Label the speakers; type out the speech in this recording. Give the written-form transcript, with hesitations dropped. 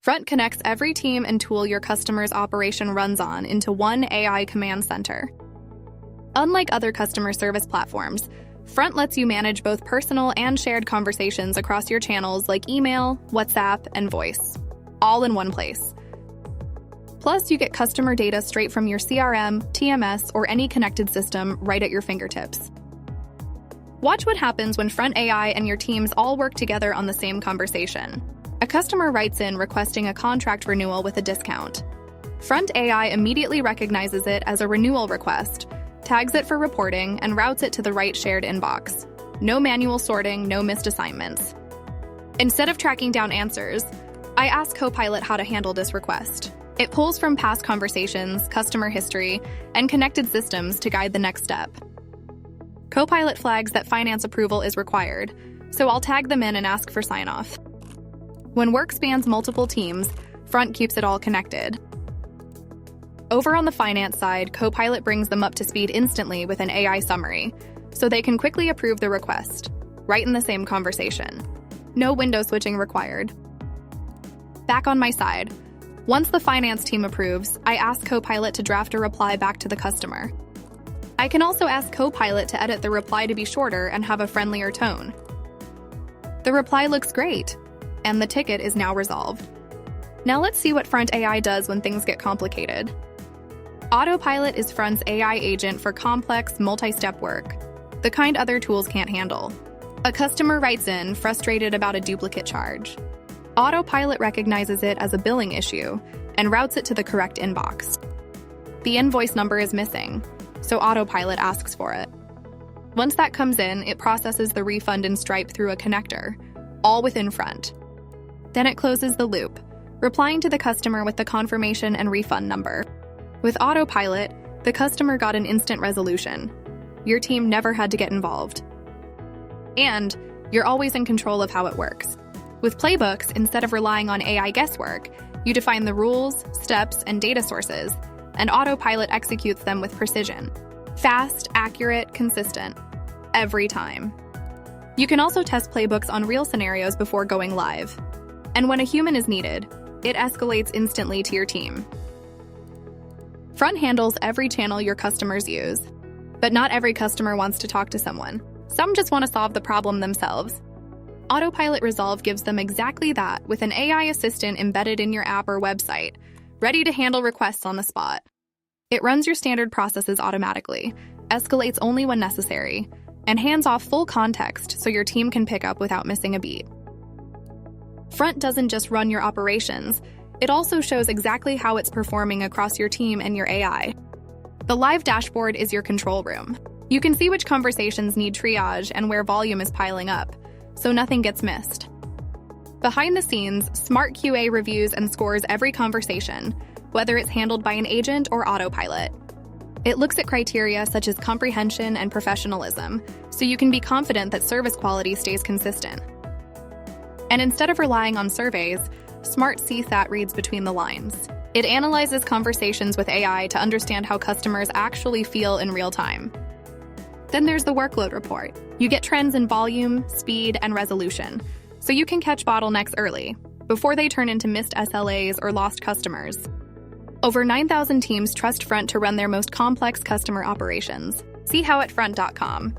Speaker 1: Front connects every team and tool your customer's operation runs on into one AI command center. Unlike other customer service platforms, Front lets you manage both personal and shared conversations across your channels like email, WhatsApp, and voice, all in one place. Plus, you get customer data straight from your CRM, TMS, or any connected system right at your fingertips. Watch what happens when Front AI and your teams all work together on the same conversation. A customer writes in requesting a contract renewal with a discount. Front AI immediately recognizes it as a renewal request, tags it for reporting, and routes it to the right shared inbox. No manual sorting, no missed assignments. Instead of tracking down answers, I ask Copilot how to handle this request. It pulls from past conversations, customer history, and connected systems to guide the next step. Copilot flags that finance approval is required, so I'll tag them in and ask for sign-off. When work spans multiple teams, Front keeps it all connected. Over on the finance side, Copilot brings them up to speed instantly with an AI summary, so they can quickly approve the request, right in the same conversation. No window switching required. Back on my side, once the finance team approves, I ask Copilot to draft a reply back to the customer. I can also ask Copilot to edit the reply to be shorter and have a friendlier tone. The reply looks great, and the ticket is now resolved. Now let's see what Front AI does when things get complicated. Autopilot is Front's AI agent for complex, multi-step work, the kind other tools can't handle. A customer writes in, frustrated about a duplicate charge. Autopilot recognizes it as a billing issue and routes it to the correct inbox. The invoice number is missing, so Autopilot asks for it. Once that comes in, it processes the refund in Stripe through a connector, all within Front. Then it closes the loop, replying to the customer with the confirmation and refund number. With Autopilot, the customer got an instant resolution. Your team never had to get involved. And you're always in control of how it works. With playbooks, instead of relying on AI guesswork, you define the rules, steps, and data sources, and Autopilot executes them with precision. Fast, accurate, consistent. Every time. You can also test playbooks on real scenarios before going live. And when a human is needed, it escalates instantly to your team. Front handles every channel your customers use. But not every customer wants to talk to someone. Some just want to solve the problem themselves. Autopilot Resolve gives them exactly that with an AI assistant embedded in your app or website, ready to handle requests on the spot. It runs your standard processes automatically, escalates only when necessary, and hands off full context so your team can pick up without missing a beat. Front doesn't just run your operations, it also shows exactly how it's performing across your team and your AI. The live dashboard is your control room. You can see which conversations need triage and where volume is piling up, so nothing gets missed. Behind the scenes, Smart QA reviews and scores every conversation, whether it's handled by an agent or Autopilot. It looks at criteria such as comprehension and professionalism, so you can be confident that service quality stays consistent. And instead of relying on surveys, Smart CSAT reads between the lines. It analyzes conversations with AI to understand how customers actually feel in real time. Then there's the workload report. You get trends in volume, speed, and resolution, so you can catch bottlenecks early, before they turn into missed SLAs or lost customers. Over 9,000 teams trust Front to run their most complex customer operations. See how at front.com.